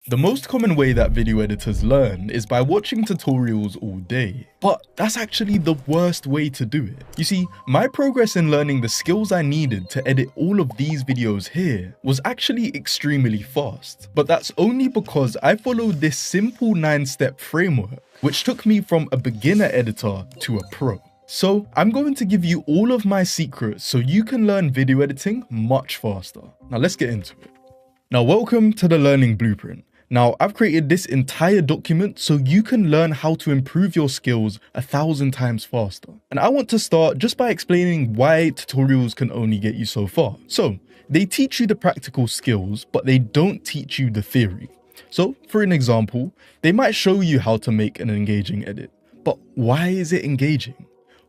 The most common way that video editors learn is by watching tutorials all day, but that's actually the worst way to do it. You see, my progress in learning the skills I needed to edit all of these videos here was actually extremely fast, but that's only because I followed this simple 9-step framework, which took me from a beginner editor to a pro. So I'm going to give you all of my secrets so you can learn video editing much faster. Now let's get into it. Now welcome to the Learning Blueprint. Now, I've created this entire document so you can learn how to improve your skills 1,000 times faster. And I want to start just by explaining why tutorials can only get you so far. So, they teach you the practical skills, but they don't teach you the theory. So, for an example, they might show you how to make an engaging edit. But why is it engaging?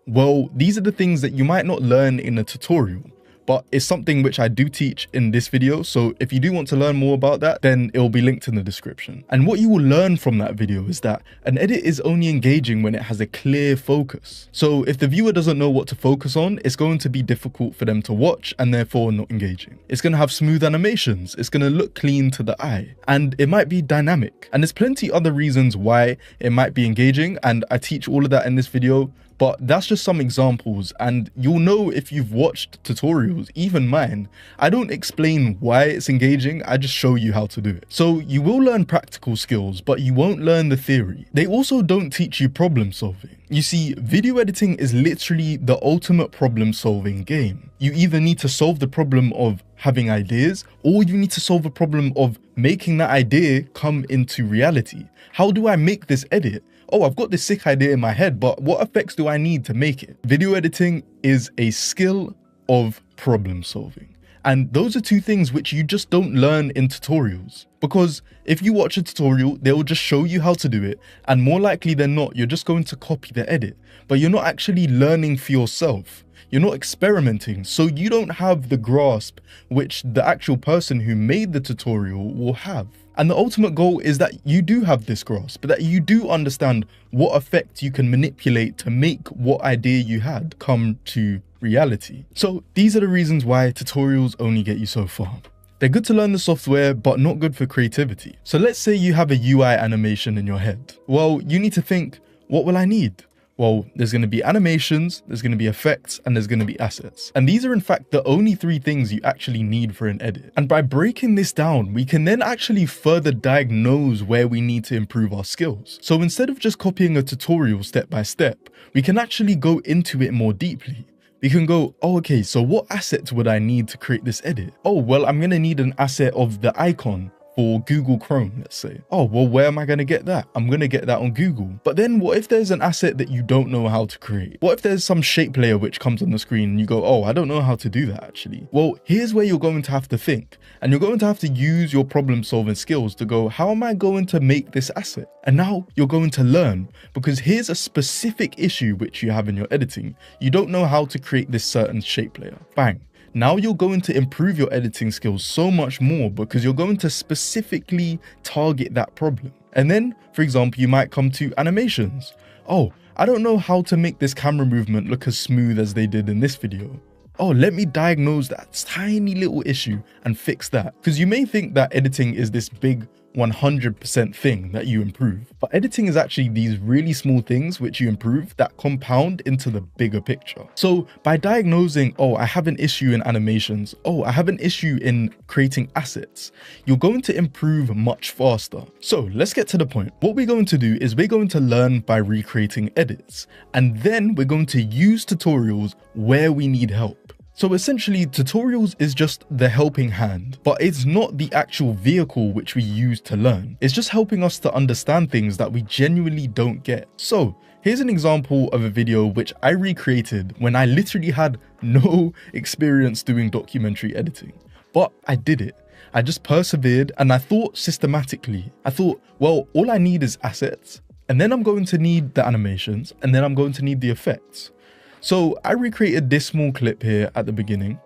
Well, these are the things that you might not learn in a tutorial, but it's something which I do teach in this video, so if you do want to learn more about that, then it will be linked in the description. And what you will learn from that video is that an edit is only engaging when it has a clear focus. So if the viewer doesn't know what to focus on, it's going to be difficult for them to watch and therefore not engaging. It's going to have smooth animations, it's going to look clean to the eye, and it might be dynamic. And there's plenty other reasons why it might be engaging, and I teach all of that in this video. But that's just some examples, and you'll know if you've watched tutorials, even mine. I don't explain why it's engaging, I just show you how to do it. So you will learn practical skills, but you won't learn the theory. They also don't teach you problem solving. You see, video editing is literally the ultimate problem solving game. You either need to solve the problem of having ideas, or you need to solve a problem of making that idea come into reality. How do I make this edit? Oh, I've got this sick idea in my head, but what effects do I need to make it? Video editing is a skill of problem solving. And those are two things which you just don't learn in tutorials. Because if you watch a tutorial, they will just show you how to do it, and more likely than not, you're just going to copy the edit, but you're not actually learning for yourself. You're not experimenting, so you don't have the grasp which the actual person who made the tutorial will have. And the ultimate goal is that you do have this grasp, that you do understand what effect you can manipulate to make what idea you had come to reality. So these are the reasons why tutorials only get you so far. They're good to learn the software, but not good for creativity. So let's say you have a UI animation in your head. Well, you need to think, what will I need? Well, there's going to be animations, there's going to be effects, and there's going to be assets. And these are in fact the only 3 things you actually need for an edit. And by breaking this down, we can then actually further diagnose where we need to improve our skills. So instead of just copying a tutorial step by step, we can actually go into it more deeply. We can go, oh, okay, so what assets would I need to create this edit? Oh, well, I'm going to need an asset of the icon for Google Chrome, let's say. Oh, well, where am I going to get that? I'm going to get that on Google. But then what if there's an asset that you don't know how to create? What if there's some shape layer which comes on the screen and you go, oh, I don't know how to do that actually. Well, here's where you're going to have to think, and you're going to have to use your problem solving skills to go, how am I going to make this asset? And now you're going to learn, because here's a specific issue which you have in your editing. You don't know how to create this certain shape layer. Bang. Now you're going to improve your editing skills so much more because you're going to specifically target that problem. And then, for example, you might come to animations. Oh, I don't know how to make this camera movement look as smooth as they did in this video. Oh, let me diagnose that tiny little issue and fix that. Because you may think that editing is this big 100% thing that you improve, but editing is actually these really small things which you improve that compound into the bigger picture. So by diagnosing, oh, I have an issue in animations, oh, I have an issue in creating assets, you're going to improve much faster. So let's get to the point. What we're going to do is we're going to learn by recreating edits, and then we're going to use tutorials where we need help. So essentially, tutorials is just the helping hand, but it's not the actual vehicle which we use to learn. It's just helping us to understand things that we genuinely don't get. So here's an example of a video which I recreated when I literally had no experience doing documentary editing, but I did it. I just persevered and I thought systematically. I thought, well, all I need is assets, and then I'm going to need the animations, and then I'm going to need the effects. So I recreated this small clip here at the beginning.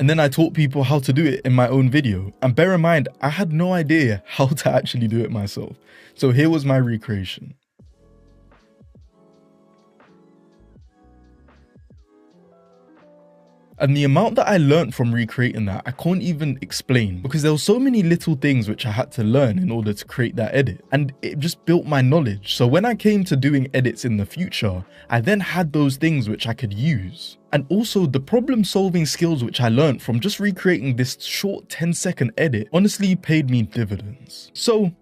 And then I taught people how to do it in my own video. And bear in mind, I had no idea how to actually do it myself. So here was my recreation. And the amount that I learned from recreating that, I can't even explain, because there were so many little things which I had to learn in order to create that edit. And it just built my knowledge. So when I came to doing edits in the future, I then had those things which I could use. And also the problem solving skills which I learned from just recreating this short 10-second edit honestly paid me dividends. So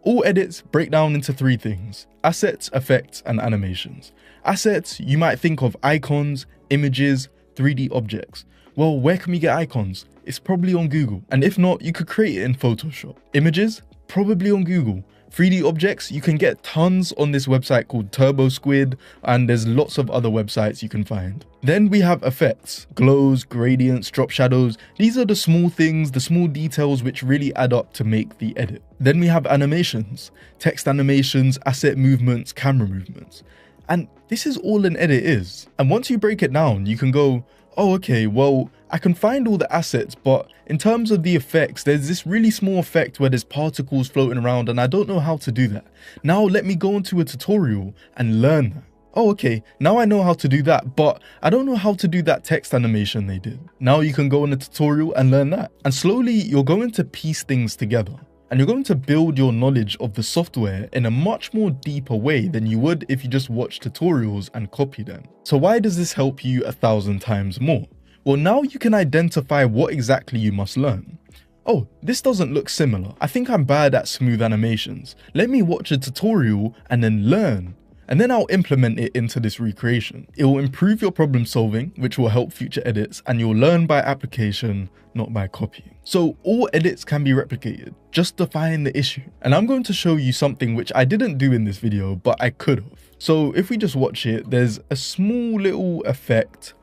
all edits break down into 3 things: assets, effects, and animations. Assets, you might think of icons, images, 3D objects. Well, where can we get icons? It's probably on Google. And if not, you could create it in Photoshop. Images, probably on Google. 3D objects, you can get tons on this website called TurboSquid, and there's lots of other websites you can find. Then we have effects: glows, gradients, drop shadows. These are the small things, the small details which really add up to make the edit. Then we have animations: text animations, asset movements, camera movements. And this is all an edit is. And once you break it down, you can go, oh, okay, well, I can find all the assets, but in terms of the effects, there's this really small effect where there's particles floating around and I don't know how to do that. Now let me go into a tutorial and learn that. Oh, okay, now I know how to do that, but I don't know how to do that text animation they did. Now you can go in a tutorial and learn that. And slowly you're going to piece things together. And you're going to build your knowledge of the software in a much more deeper way than you would if you just watch tutorials and copy them. So why does this help you 1,000 times more? Well, now you can identify what exactly you must learn. Oh, this doesn't look similar. I think I'm bad at smooth animations. Let me watch a tutorial and then learn. And then I'll implement it into this recreation. It will improve your problem solving, which will help future edits, and you'll learn by application, not by copying. So all edits can be replicated, just define the issue. And I'm going to show you something which I didn't do in this video, but I could have. So if we just watch it, there's a small little effect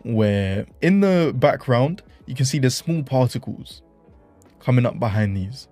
where in the background, you can see there's small particles coming up behind these.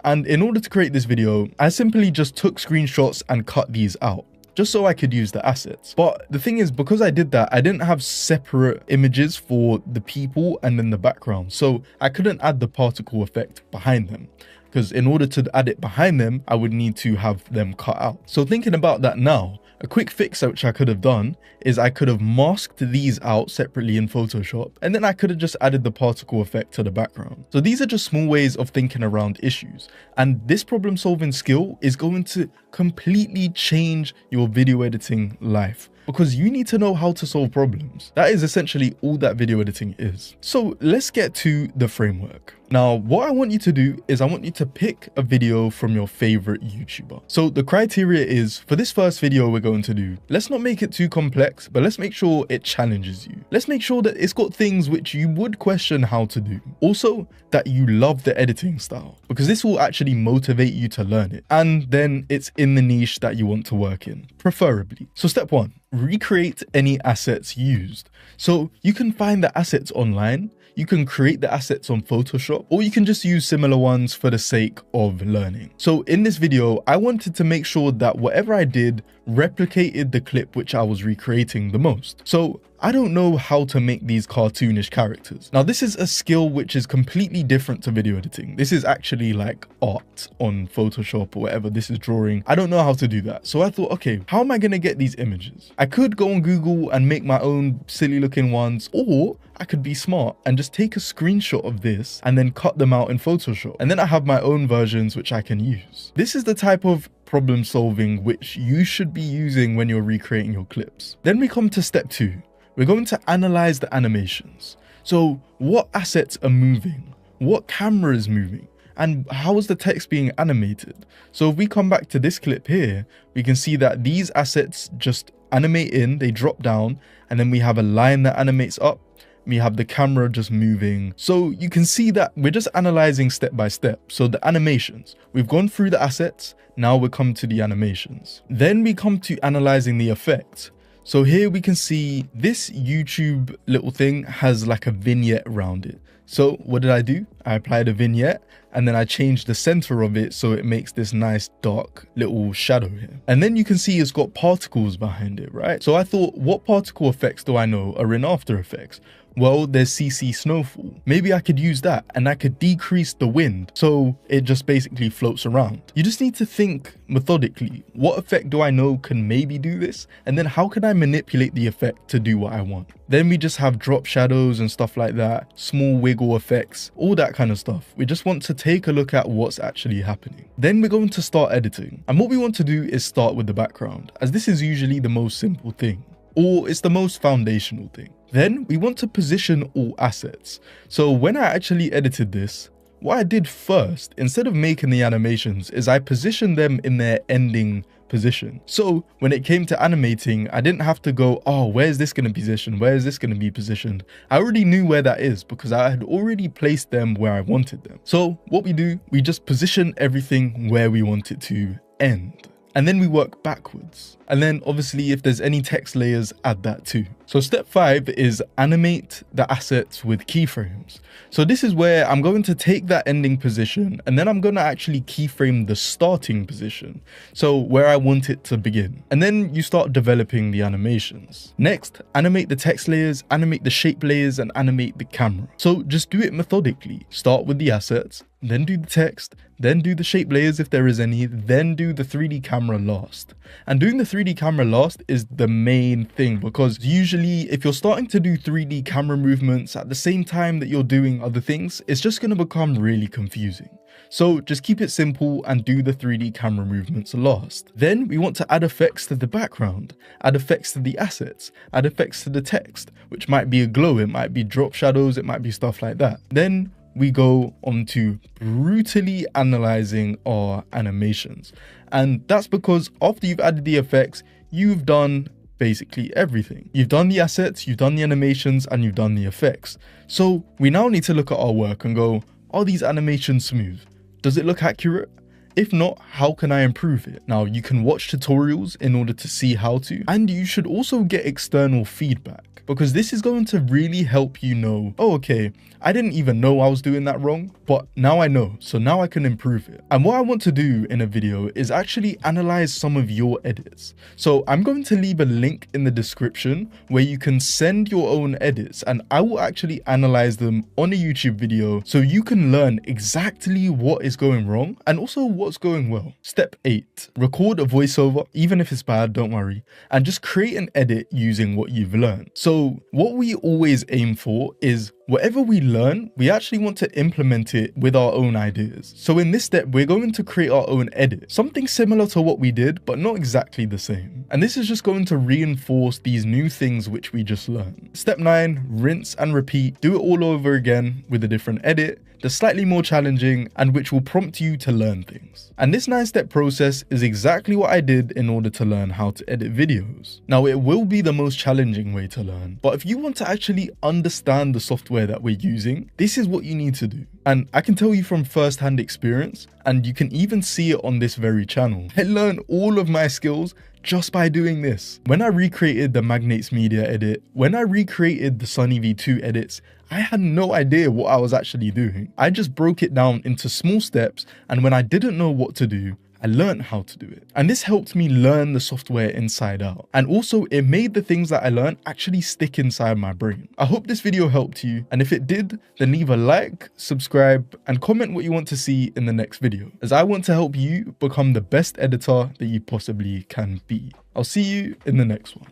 And in order to create this video, I simply just took screenshots and cut these out, just so I could use the assets. But the thing is, because I did that, I didn't have separate images for the people and then the background. So I couldn't add the particle effect behind them, because in order to add it behind them, I would need to have them cut out. So thinking about that now, a quick fix which I could have done is I could have masked these out separately in Photoshop, and then I could have just added the particle effect to the background. So these are just small ways of thinking around issues. And this problem solving skill is going to completely change your video editing life, because you need to know how to solve problems. That is essentially all that video editing is. So let's get to the framework. Now, what I want you to do is I want you to pick a video from your favorite YouTuber. So the criteria is, for this first video we're going to do, let's not make it too complex, but let's make sure it challenges you. Let's make sure that it's got things which you would question how to do. Also, that you love the editing style, because this will actually motivate you to learn it. And then it's in the niche that you want to work in, preferably. So step 1, recreate any assets used. So you can find the assets online, you can create the assets on Photoshop, or you can just use similar ones for the sake of learning. So in this video, I wanted to make sure that whatever I did replicated the clip which I was recreating the most. So I don't know how to make these cartoonish characters. Now, this is a skill which is completely different to video editing. This is actually like art on Photoshop or whatever. This is drawing. I don't know how to do that. So I thought, okay, how am I going to get these images? I could go on Google and make my own silly looking ones, or I could be smart and just take a screenshot of this and then cut them out in Photoshop. And then I have my own versions which I can use. This is the type of problem solving which you should be using when you're recreating your clips. Then we come to step 2. We're going to analyze the animations. So what assets are moving? What camera is moving? And how is the text being animated? So if we come back to this clip here, we can see that these assets just animate in, they drop down, and then we have a line that animates up. We have the camera just moving. So you can see that we're just analyzing step by step. So the animations, we've gone through the assets, now we come to the animations. Then we come to analyzing the effects. So here we can see this YouTube little thing has like a vignette around it. So what did I do? I applied a vignette and then I changed the center of it so it makes this nice dark little shadow here. And then you can see it's got particles behind it, right? So I thought, what particle effects do I know are in After Effects? Well, there's CC Snowfall. Maybe I could use that and I could decrease the wind so it just basically floats around. You just need to think methodically, what effect do I know can maybe do this? And then how can I manipulate the effect to do what I want? Then we just have drop shadows and stuff like that, small wiggle effects, all that kind of stuff. We just want to take a look at what's actually happening. Then we're going to start editing. And what we want to do is start with the background, as this is usually the most simple thing, or it's the most foundational thing. Then we want to position all assets. So when I actually edited this, what I did first, instead of making the animations, is I positioned them in their ending position. So when it came to animating, I didn't have to go, oh, where's this going to be positioned? Where is this going to be positioned? I already knew where that is because I had already placed them where I wanted them. So what we do, we just position everything where we want it to end. And then we work backwards. And then obviously if there's any text layers, add that too. So step 5 is animate the assets with keyframes. So this is where I'm going to take that ending position and then I'm going to actually keyframe the starting position. So where I want it to begin. And then you start developing the animations. Next, animate the text layers, animate the shape layers, and animate the camera. So just do it methodically. Start with the assets, then do the text, then do the shape layers if there is any, then do the 3D camera last. And doing the 3D camera last is the main thing because usually if you're starting to do 3D camera movements at the same time that you're doing other things, it's just going to become really confusing. So just keep it simple and do the 3D camera movements last. Then we want to add effects to the background, add effects to the assets, add effects to the text, which might be a glow, it might be drop shadows, it might be stuff like that. Then we go on to brutally analyzing our animations. And that's because after you've added the effects, you've done basically everything. You've done the assets, you've done the animations, and you've done the effects. So we now need to look at our work and go, are these animations smooth? Does it look accurate? If not, how can I improve it? Now, you can watch tutorials in order to see how to, and you should also get external feedback because this is going to really help you know, oh, okay, I didn't even know I was doing that wrong, but now I know, so now I can improve it. And what I want to do in a video is actually analyze some of your edits. So I'm going to leave a link in the description where you can send your own edits and I will actually analyze them on a YouTube video so you can learn exactly what is going wrong and also what's going well. Step 8, record a voiceover, even if it's bad, don't worry, and just create an edit using what you've learned. So what we always aim for is whatever we learn, we actually want to implement it with our own ideas. So in this step, we're going to create our own edit, something similar to what we did, but not exactly the same. And this is just going to reinforce these new things which we just learned. Step 9, rinse and repeat. Do it all over again with a different edit, that's slightly more challenging and which will prompt you to learn things. And this 9-step process is exactly what I did in order to learn how to edit videos. Now, it will be the most challenging way to learn, but if you want to actually understand the software that we're using, this is what you need to do. And I can tell you from first-hand experience, and you can even see it on this very channel. I learned all of my skills just by doing this. When I recreated the Magnates Media edit, when I recreated the Sunny V2 edits, I had no idea what I was actually doing. I just broke it down into small steps, and when I didn't know what to do, I learned how to do it. And this helped me learn the software inside out. And also it made the things that I learned actually stick inside my brain. I hope this video helped you. And if it did, then leave a like, subscribe, and comment what you want to see in the next video, as I want to help you become the best editor that you possibly can be. I'll see you in the next one.